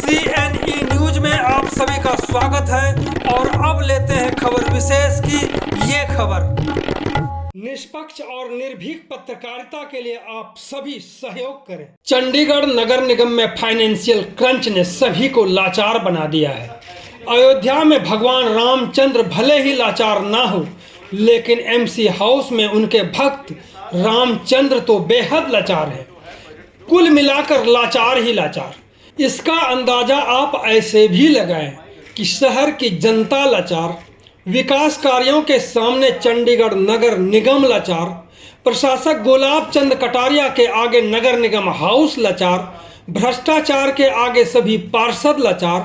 CNE news में आप सभी का स्वागत है और अब लेते हैं खबर विशेष की ये खबर। निष्पक्ष और निर्भीक पत्रकारिता के लिए आप सभी सहयोग करें। चंडीगढ़ नगर निगम में फाइनेंशियल क्रंच ने सभी को लाचार बना दिया है। अयोध्या में भगवान रामचंद्र भले ही लाचार ना हो, लेकिन MC हाउस में उनके भक्त रामचंद्र तो बेहद लाचार हैं। कुल मिलाकर लाचार ही लाचार। इसका अंदाजा आप ऐसे भी लगाएं कि शहर की जनता लाचार, विकास कार्यों के सामने चंडीगढ़ नगर निगम लाचार, प्रशासक गुलाब चंद कटारिया के आगे नगर निगम हाउस लाचार, भ्रष्टाचार के आगे सभी पार्षद लाचार,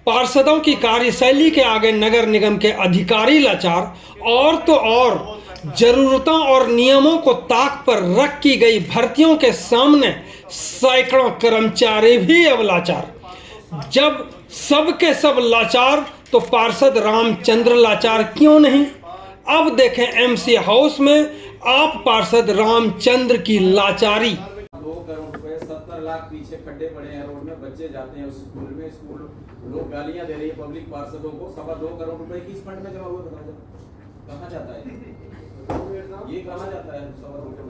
पार्षदों की कार्यशैली के आगे नगर निगम के अधिकारी लाचार, और तो और जरूरतों और नियमों को ताक पर रख की गई भर्तियों के सामने सैकड़ों कर्मचारी भी अब लाचार। जब सब के सब लाचार तो पार्षद रामचंद्र लाचार क्यों नहीं? अब देखें MC हाउस में आप पार्षद रामचंद्र की लाचारी। 2 करोड़ रुपए 70 लाख पीछे खड्डे पड़े हैं रोड में, बच्चे जाते हैं उस स्कूल में, स्कूल लोग गालियां दे रही है पब्लिक पार्षदों को। 2.25 करोड़ रुपए किस फंड में जमा हुए कहाँ जाता है? ये कहाँ जाता है 2.25 करोड़?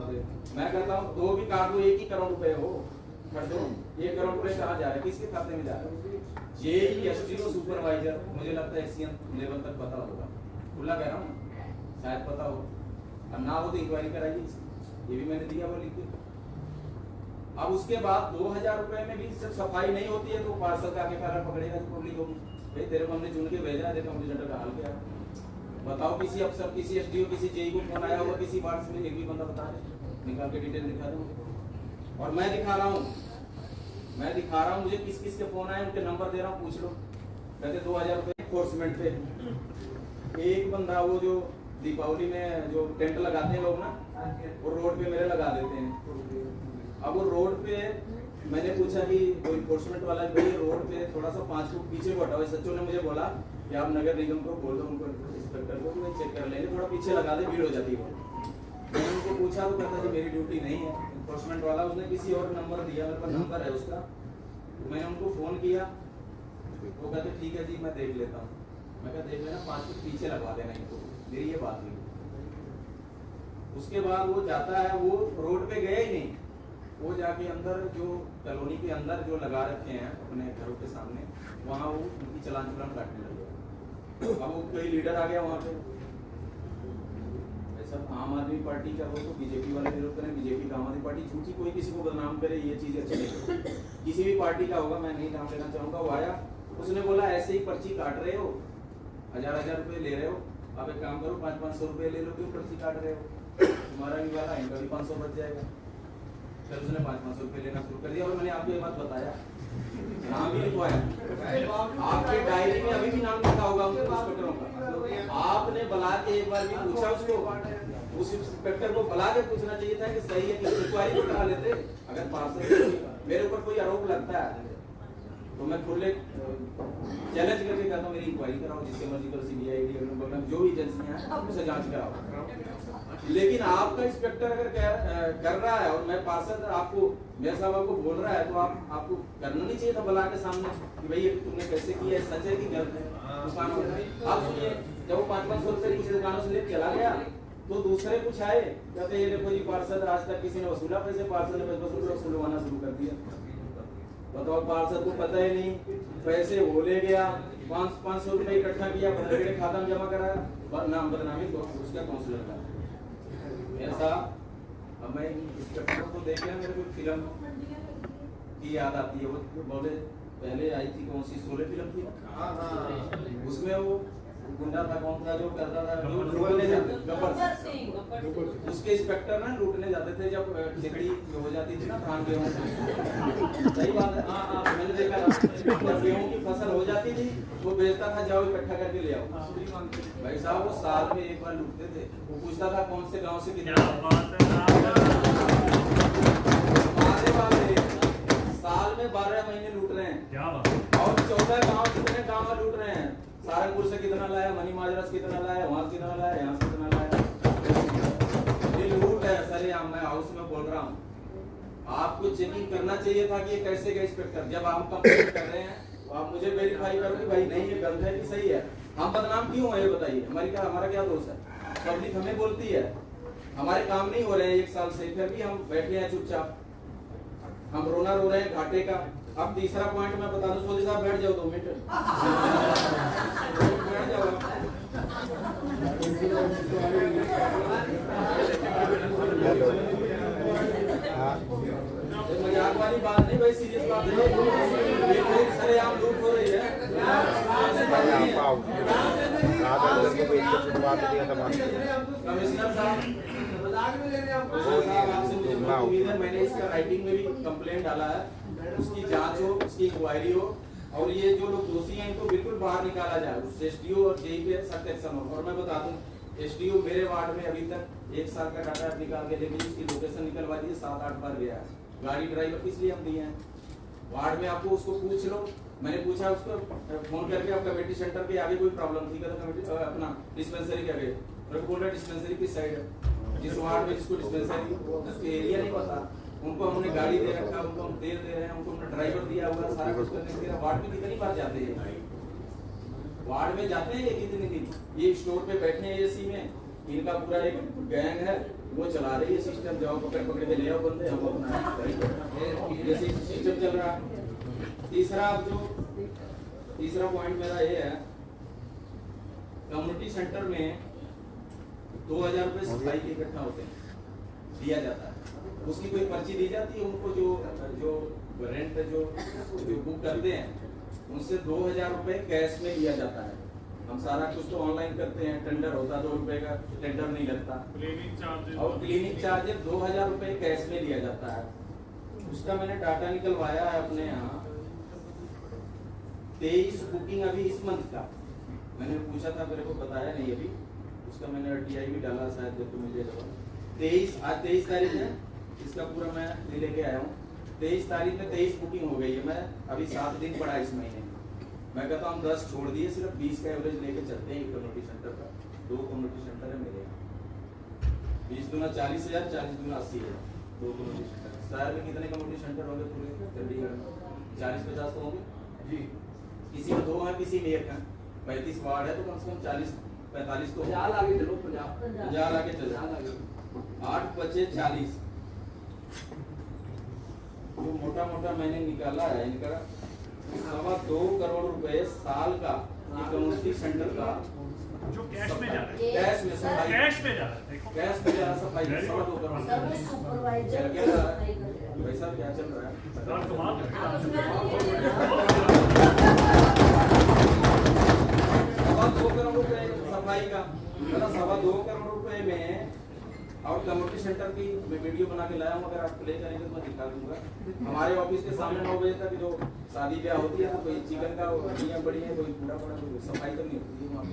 मैं कहता हूँ 2 भी काट दो, 1 ही करोड़ रुपए हो, कर दो। 1 करोड़ रुपए कहाँ जा रहा है, किसके खाते में जा रहा है? JE SDO सुपरवाइजर, मुझे लगता है SCM लेवल तक पता होगा, खुला कह रहा हूँ, शायद पता हो, और ना हो तो इंक्वायरी कराइए। ये भी मैंने दिया वो लिख के। अब उसके बाद 2000 रुपए में भी जब सफाई नहीं होती है तो पार्षद का आगे कारण पकड़ेगा पब्लिक को, भाई तेरे को हमने चुन के भेजा है, देखो मुझे का हाल क्या है। बताओ किसी अफसर, किसी SDO, किसी JE को फोन आया होगा किसी वार्ड से? एक भी बंदा बता दे, निकाल के डिटेल दिखा दो। और मैं दिखा रहा हूँ मुझे किस किस के फोन आए, उनके नंबर दे रहा हूँ, पूछ लो। कहते 2000 रुपए एनफोर्समेंट पे। एक बंदा वो जो दीपावली में जो टेंट लगाते हैं लोग ना, वो रोड पे मेरे लगा देते हैं। अब वो रोड पे मैंने पूछा कि वो एनफोर्समेंट वाला, भाई रोड पे थोड़ा सा 5 फुट पीछे को हटाओ। सच्चों ने मुझे बोला कि आप नगर निगम को बोल दो, उनको इंस्पेक्टर को कि चेक कर लेंगे, थोड़ा पीछे लगा दे, भीड़ हो जाती है। मैंने उनको पूछा तो कहता जी मेरी ड्यूटी नहीं है। एनफोर्समेंट वाला उसने किसी और नंबर दिया, मेरे पास नंबर है उसका, मैंने उनको फोन किया, वो कहते ठीक है जी मैं देख लेता हूँ। मैं कहा देख लेना, 5 फुट पीछे लगवा देना इनको, मेरी ये बात हुई। उसके बाद वो जाता है, वो रोड पे गया ही नहीं, वो जाके अंदर जो कॉलोनी के अंदर जो लगा रखे हैं अपने घरों के सामने, वहाँ वो उनकी चलान काटने लगे। अब वो कोई लीडर आ गया वहाँ पे, सब आम आदमी पार्टी का हो तो बीजेपी वाले विरोध करें, बीजेपी का आम आदमी पार्टी झूठी कोई किसी को बदनाम करे, ये चीज अच्छी नहीं। किसी भी पार्टी का होगा, मैं नहीं नाम लेना चाहूंगा। वो आया, उसने बोला ऐसे ही पर्ची काट रहे हो, 1000 रुपए ले रहे हो, आप एक काम करो 500 रुपए ले लो, क्यों पर्ची काट रहे हो? तुम्हारा भी वाला, इनका भी 500 बच जाएगा। फिर उसने 500 रुपए लेना शुरू कर दिया। और मैंने आपको ये बात बताया, नाम भी लिखवाया, आपके डायरी में अभी भी नाम लिखा होगा उनके इंस्पेक्टरों का। आपने बुला के एक बार भी पूछा उसको, उस इंस्पेक्टर को बुला के पूछना चाहिए था कि सही है कि इंक्वायरी करा लेते। अगर पार्षद मेरे ऊपर कोई आरोप लगता है तो मैं खुले चैलेंज करके कहता हूँ मेरी इंक्वायरी कराओ, जिसके मर्जी करो, CBI जो भी एजेंसियां हैं उसे जांच कराओ। लेकिन आपका इंस्पेक्टर अगर कर रहा है और मैं पार्षद आपको, मेरे साहब आपको बोल रहा है, तो आपको करना नहीं चाहिए था बुला के सामने कि भाई ये तुमने कैसे किया है, सच है कि गलत है। आप सुनिए, जब वो 500 रुपए किसी दुकानों से लेके चला गया तो दूसरे कुछ आए, कहते ये देखो जी पार्षद आज तक किसी ने वसूला पैसे, पार्षद ने 10 रुपए वसूलवाना शुरू कर दिया। बताओ, पार्षद को पता ही नहीं, पैसे वो ले गया, 500 रुपए इकट्ठा किया, बदले खाता में जमा कराया, नाम बदनामी तो उसका काउंसलर का ऐसा। अब मैं इंस्पेक्टर को देख लिया, मेरे को फिल्म की याद आती है। वो बोले पहले आई थी कौन सी, 16 फिल्म थी, उसमें वो गुंडा था, कौन था जो करता था, लूटने जाते, गब्बर सिंह, उसके इंस्पेक्टर ना लूटने जाते थे जब खेती हो जाती थी ना धान गेहूं। सही बात है, हाँ मैंने देखा जब गेहूं की फसल हो जाती थी वो बेचता था, जाओ इकट्ठा करके ले आओ। भाई साहब वो साल में एक बार लूटते थे, वो पूछता था कौन से गाँव से कितना, साल में 12 महीने लूट रहे हैं, और 14 गाँव, कितने गाँव लूट रहे हैं, सहारनपुर से कितना लाया, मनी माजरा से कितना लाया, वहां से कितना लाया, यहाँ से कितना लाया। ये लूट है सर, मैं हाउस में बोल रहा हूँ। आपको चेकिंग करना चाहिए था कि ये कैसे गए इंस्पेक्टर, जब आप कंप्लेंट कर रहे हैं सफाई करो कि भाई नहीं ये गंद है कि सही है। हम बदनाम क्यों है ये बताइए, हमारा क्या दोष है? पब्लिक हमें बोलती है, हमारे काम नहीं हो रहे हैं 1 साल से, फिर भी हम बैठे हैं चुपचाप, हम रोना रो रहे हैं घाटे का। अब तीसरा पॉइंट मैं बता दूं, सोदी साहब बैठ जाओ 2 मिनट बैठ जाओ। मजाक वाली बात नहीं भाई, सीरियस बात है। ये कोई सरेआम लूट हो रही है। कमिश्नर साहब आपसे मुझे बहुत उम्मीद है, मैंने इसका राइटिंग में भी कंप्लेंट डाला है, उसकी जांच हो, उसकी इंक्वायरी हो, और ये जो लोग दोषी हैं इनको बिल्कुल बाहर निकाला जाए, उस एसडीओ और जेई पे सख्त एक्शन हो। और मैं बता दूं, एसडीओ मेरे वार्ड में अभी तक 1 साल का डाटा निकाल के देखिए, उसकी लोकेशन निकलवा दी, 7-8 बार गया है। गाड़ी ड्राइवर किस लिए हम दिए हैं? वार्ड में आपको उसको पूछ लो, मैंने पूछा उसको फोन करके, आप कमेटी सेंटर के आगे कोई प्रॉब्लम थी क्या? कमेटी अपना डिस्पेंसरी के आगे, मेरे को बोल रहा डिस्पेंसरी किस साइड है, जिस वार्ड में जिसको डिस्पेंसरी उसके एरिया नहीं पता, उनको हमने गाड़ी दे रखा, उनको हम तेल दे रहे हैं, उनको हमने ड्राइवर दिया हुआ, सारा कुछ करने के लिए। वार्ड में कितनी बार जाते हैं? वार्ड में जाते हैं कितने दिन? ये स्टोर पे बैठे हैं एसी में, इनका पूरा एक गैंग है, वो चला रही है सिस्टम, जाओ पकड़ के ले आओ बंदे, हम अपना जैसे सिस्टम चल रहा है। तीसरा पॉइंट मेरा ये है, कम्युनिटी सेंटर में 2000 रुपए सफाई के इकट्ठा होते हैं, दिया जाता है, उसकी कोई पर्ची दी जाती है उनको, जो रेंट जो बुक करते हैं उनसे 2000 रुपए कैश में दिया जाता है। हम सारा कुछ तो ऑनलाइन करते हैं, टेंडर होता है 2 रुपए का, टेंडर नहीं लगता, और क्लीनिक चार्जेस 2000 रुपए कैश में दिया जाता है। उसका मैंने डाटा निकलवाया है अपने यहाँ, 23 बुकिंग अभी इस मंथ का, मैंने पूछा था, मेरे को बताया नहीं अभी, उसका मैंने RTI भी डाला, शायद जब तो मुझे 23 तारीख है, इसका पूरा मैं लेके आया हूँ। 23 तारीख में 23 बुकिंग हो गई है, मैं अभी 7 दिन पड़ा इस महीने। मैं कहता हूँ 10 छोड़ दिए, सिर्फ 20 का एवरेज लेके चलते हैं कम्युनिटी सेंटर का। 2 कम्युनिटी सेंटर है मेरे यहाँ, 20 दूना 40,000, 40 दूना 80,000, 2 कम्युनिटी सेंटर। शहर में कितने कम्युनिटी सेंटर होंगे पूरे चंडीगढ़ में? 40-50 तो होंगे जी, किसी में 2 हैं, किसी में 1 है। 35 वार्ड है तो कम से कम 40-45 तो 50 आगे चलो, 50 आगे चलो, 8 बचे 40। जो मोटा मोटा मैंने निकाला है इनका 2.25 करोड़ रुपए साल का, ये कम्युनिटी सेंटर का जो कैश में जा रहा है, कैश में सफाई, कैश में जा रहा है, देखो कैश में जा रहा है सफाई, 2.25 करोड़। सब सुपरवाइजर क्या चल रहा है भाई साहब, क्या चल रहा है? सरकार कमाल कर रही है। 2.25 करोड़ रुपए सफाई का, मतलब 2.25 करोड़ रुपए में। और कम्युनिटी सेंटर की मैं वीडियो बना के लाया हूँ, अगर आप प्ले करेंगे तो मैं दिखा दूंगा। हमारे ऑफिस के सामने 9 बजे तक जो शादी ब्याह होती है ना, कोई चिकन का हड्डियाँ बड़ी है, कोई पूरा पड़ा, कोई सफाई तो नहीं होती है वहाँ पे।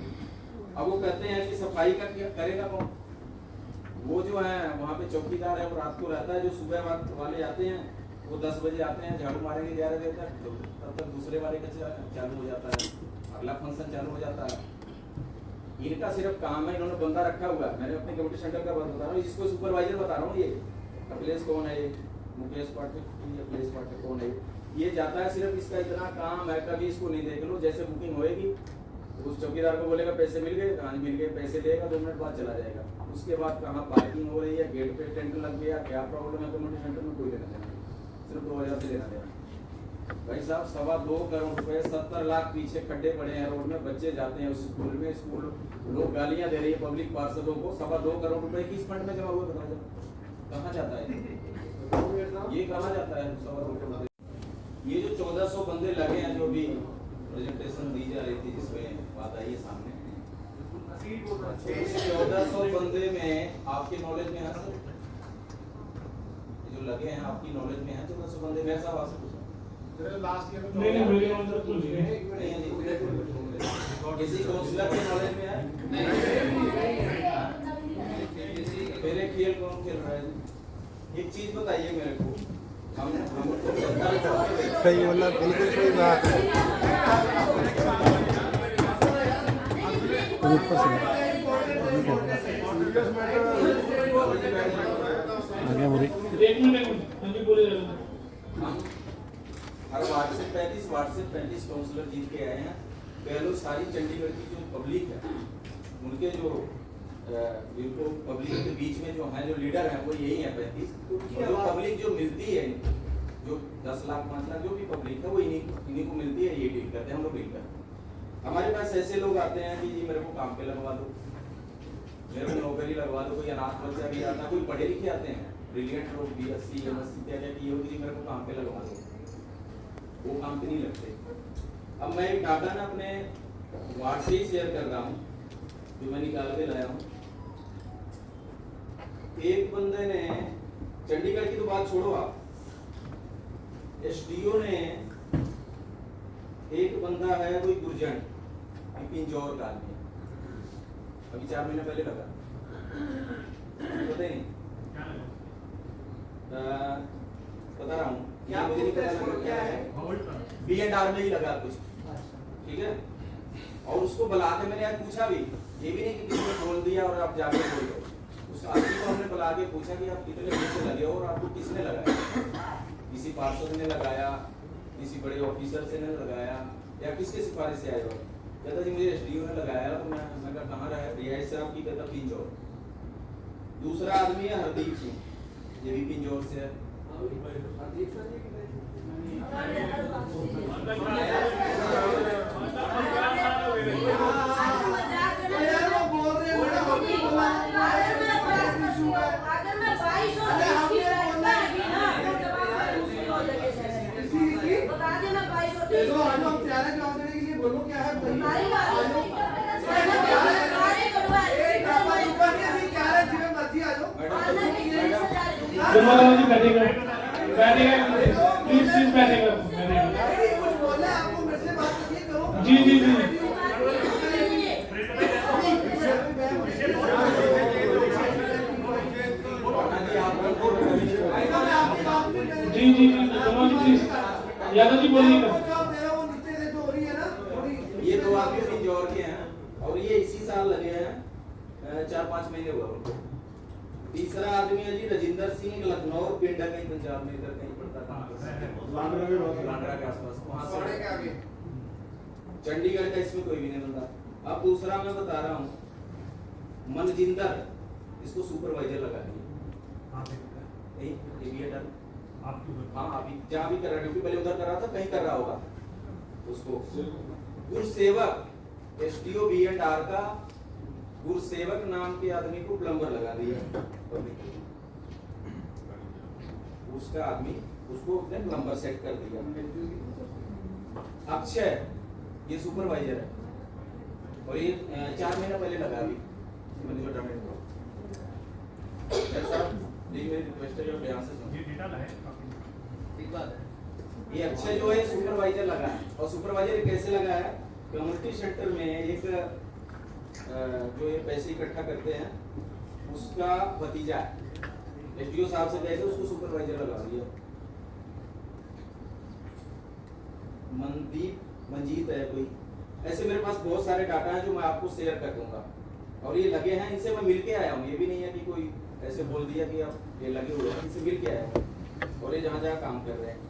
अब वो कहते हैं कि सफाई का क्या करेगा कौन? वो जो है वहाँ पे चौकीदार है, वो रात को रहता है, जो सुबह वाले आते हैं वो 10 बजे आते हैं, झाड़ू मारेंगे 11 बजे तक, तो तब तक दूसरे वाले का चालू हो जाता है, अगला फंक्शन चालू हो जाता है। इनका सिर्फ काम है, इन्होंने बंदा रखा हुआ है, मैंने अपने कम्युनिटी सेंटर का बात बता रहा हूँ, जिसको सुपरवाइजर बता रहा हूँ। ये अखिलेश कौन है, ये मुकेश पाठक, अखिलेश पाठक कौन है, ये जाता है, सिर्फ इसका इतना काम है, कभी इसको नहीं देख लो, जैसे बुकिंग होएगी उस चौकीदार को बोलेगा पैसे मिल गए, हाँ मिल गए, पैसे देगा, 2 मिनट बाद चला जाएगा। उसके बाद कहाँ पार्किंग हो रही है, गेट पे टेंट लग गया, क्या प्रॉब्लम है कम्युनिटी सेंटर में, कोई लेना देना, सिर्फ 2000 से लेना देना। भाई साहब 2.25 करोड़ रुपए, 70 लाख पीछे खड्डे पड़े हैं रोड में, बच्चे जाते हैं उस स्कूल में, स्कूल लोग गालियां दे रही है पब्लिक पार्षदों को। 2.25 करोड़ रुपए किस फंड में जमा हुआ बताओ, कहाँ जाता है ये, कहाँ जाता है 2.25 करोड़? ये जो 1400 बंदे लगे हैं, जो भी प्रेजेंटेशन दी जा रही थी जिसमें बात आई है सामने, 1400 बंदे में आपके नॉलेज में है सर, जो लगे हैं आपकी नॉलेज में है 1400 बंदे में? ऐसा बात लास्ट ईयर नहीं मेरे अंदर तो नहीं है। किसी काउंसलर के नॉलेज में है? मेरे खेल कौन खेल रहा है? एक चीज बताइए मेरे को, हम सही बोला, बिल्कुल सही बात है। एक मिनट हाँ जी बोले। हर वार्ड से 35 वार्ड से 35 काउंसलर जीत के आए हैं। कह लो सारी चंडीगढ़ की जो पब्लिक है, उनके जो जिनको पब्लिक के बीच में जो है जो लीडर हैं वो यही है 35। जो पब्लिक जो मिलती है, जो 10 लाख 5 लाख जो भी पब्लिक है वो इन्हीं को मिलती है, ये डील करते हैं, हम लोग डील करते हैं। हमारे पास ऐसे लोग आते हैं कि जी मेरे को काम पे लगवा दो, मेरे को नौकरी लगवा दो। कोई अनाथ बच्चा भी आता है, कोई पढ़े लिखे आते हैं, ब्रिलियंट लोग BSc MSc क्या क्या किए होगी, मेरे को काम पे लगवा दो, वो काम पे नहीं लगते। अब मैं एक डाटा ना अपने वार्ड से ही शेयर कर रहा हूँ, जो मैं निकाल के लाया हूँ। एक बंदे ने, चंडीगढ़ की तो बात छोड़ो आप, SDO ने, एक बंदा है कोई गुर्जन पिंजौर का आदमी, अभी 4 महीने पहले लगा, पता ही नहीं, बता रहा हूँ क्या मुझे नहीं पता लगा क्या है, B&R में ही लगा कुछ, ठीक है। और उसको बुला के मैंने आज पूछा भी, ये भी नहीं कि किसी ने बोल दिया और आप जाके बोल दो। उस आदमी को हमने बुला के पूछा कि आप कितने पैसे लगे हो और आपको किसने लगाया, किसी पार्षद ने लगाया, किसी बड़े ऑफिसर से ने लगाया, या किसके सिफारिश से आए हो। कहता जी मुझे SDO ने लगाया। तो मैं कहा कहाँ रहा है रिहाइश से आपकी, कहता पिंजौर। दूसरा आदमी है हरदीप सिंह, ये भी पिंजौर से है। बोलो क्या है जी जी जी जी जी जी प्लीज यादव जी बोलिए। ये दो आदमी पिंजौर के हैं और ये इसी साल लगे हैं, 4-5 महीने हुआ उनको। तीसरा आदमी है जी राजिंदर सिंह, लखनऊ पिंड है, कहीं पंजाब में इधर कहीं पड़ता था, लांडरा के आसपास, वहां से चंडीगढ़ का इसमें कोई भी नहीं बंदा। अब दूसरा मैं बता रहा हूँ, मनजिंदर, इसको सुपरवाइजर लगा दिए। हाँ अभी जहाँ भी कर रहा, ड्यूटी पहले उधर कर रहा था, कहीं कर रहा होगा उसको। गुरसेवक SDO B&R का गुरसेवक नाम के आदमी को प्लम्बर लगा दिया, उसका आदमी उसको उसने प्लम्बर सेट कर दिया। अक्षय ये सुपरवाइजर है और ये 4 महीना पहले लगा अभी मेरी रिक्वेस्ट है जो ध्यान से सुनो। ये डेटा लाए ठीक बात है। ये अक्षय जो है सुपरवाइजर लगा है, और सुपरवाइजर कैसे लगा है, कम्युनिटी सेंटर में एक जो ये पैसे इकट्ठा करते हैं उसका भतीजा है, SDO साहब से पैसे उसको सुपरवाइजर लगा दिया। मंजीत है कोई, ऐसे मेरे पास बहुत सारे डाटा हैं जो मैं आपको शेयर कर दूंगा। और ये लगे हैं, इनसे मैं मिल के आया हूँ, ये भी नहीं है कि कोई ऐसे बोल दिया कि आप ये लगे हुए हैं, इनसे मिल के आया हूँ और ये जहाँ जहाँ काम कर रहे हैं।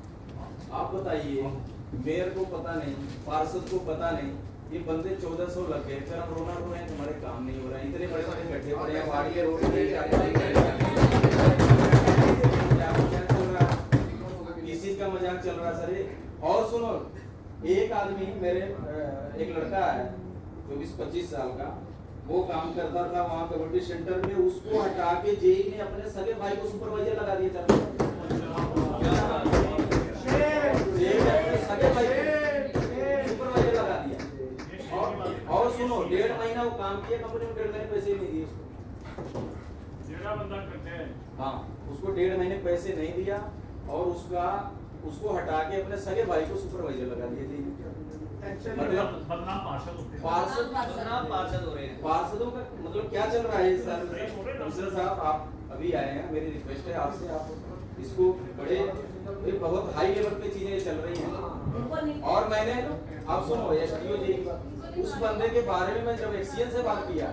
आप बताइए, मेयर को पता नहीं, पार्षद को पता नहीं, ये बंदे 1400 लगे, फिर हम रोना रो रहे हैं तुम्हारे काम नहीं हो रहा है, इतने बड़े बड़े गड्ढे पड़े हैं, वार्ड के रोड पे किस चीज का मजाक चल रहा सर। और सुनो, एक आदमी मेरे एक लड़का है 24-25 साल का, वो काम करता था वहाँ कम्युनिटी सेंटर में, उसको हटा के जेई ने अपने सगे भाई को सुपरवाइजर लगा दिया। सगे भाई सुपरवाइजर लगा दिया। और सुनो, 1.5 महीना वो काम किया, कंपनी में 1.5 महीने पैसे नहीं दिए उसको। बंदा करते हैं, हाँ, उसको 1.5 महीने पैसे नहीं दिया और उसको हटा के अपने सगे भाई को सुपरवाइजर लगा दिया। मतलब बदनाम पार्षद होते हैं, पार्षद हो रहे हैं। पार्षदों का मतलब क्या चल रहा है सर? कमिश्नर साहब आप अभी आए हैं, मेरी रिक्वेस्ट है आपसे, आप इसको बड़े बहुत हाई लेवल पे चीजें चल रही हैं। और मैंने, आप सुनो, SDO जी उस बंदे के बारे में मैं जब एक्सीएन से बात किया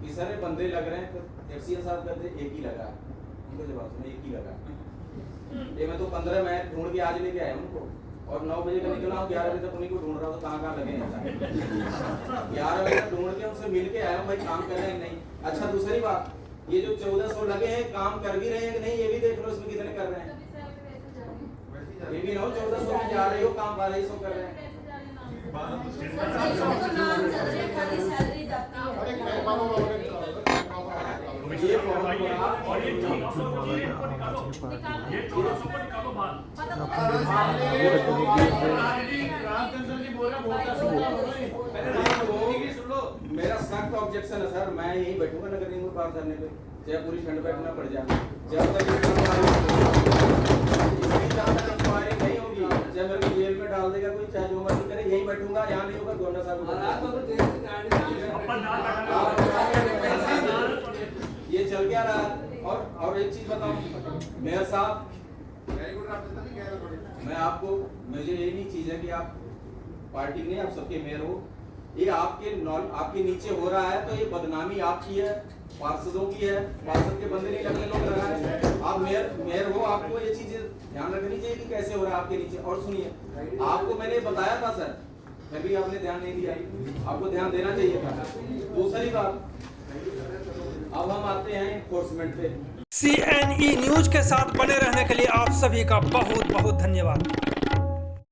कि सर बंदे लग रहे हैं, तो एक्सीएन साहब कहते एक ही लगा, उनको जवाब सुनो एक ही लगा। ये मैं तो 15 मैं ढूंढ के आज लेके आया उनको, और 9 बजे का निकला हूँ, 11 बजे तक उन्हीं को ढूंढ रहा हूँ, कहाँ कहाँ लगे हैं 11 बजे तक ढूंढ के उनसे मिल के आया हूँ, भाई काम कर रहे हैं नहीं। अच्छा दूसरी बात, ये जो 1400 लगे हैं काम कर भी रहे हैं कि नहीं ये भी देख लो, इसमें कितने कर रहे हैं। ये भी ना हो 1400 की जा रही हो, काम 1200 कर रहे हैं। ये बहुत बड़ा और ये 1400 को जी इनको निकालो, ये 1400 को निकालो बाहर। रामचंद्र जी बोल रहे हैं, बहुत सुन लो। मेरा सख्त ऑब्जेक्शन है सर, मैं यहीं बैठूंगा नगर निगम पार करने पे, चाहे पूरी ठंड बैठना पड़ जाए, जब तक इंक्वायरी नहीं होगी, चाहे मेरे को जेल में डाल देगा कोई, चाहे जो मर्जी करे, यहीं बैठूंगा, यहाँ नहीं होगा गोंडा साहब। ये चल क्या रहा है। और एक चीज बताऊं मेयर साहब, मैं आपको, मुझे यही नहीं चीज है कि आप पार्टी नहीं, आप सबके मेयर हो, ये आपके नीचे हो रहा है, तो ये बदनामी आपकी है, पार्षदों की है, पार्षद के बंदे नहीं लगने लोग लगाए। आप मेयर हो, आपको ये चीजें ध्यान रखनी चाहिए कि कैसे हो रहा है आपके नीचे। और सुनिए, आपको मैंने बताया था सर, फिर भी आपने ध्यान नहीं दिया, आपको ध्यान देना चाहिए था। दूसरी बात, अब हम आते हैं एनफोर्समेंट पे। CNE न्यूज के साथ बने रहने के लिए आप सभी का बहुत बहुत धन्यवाद।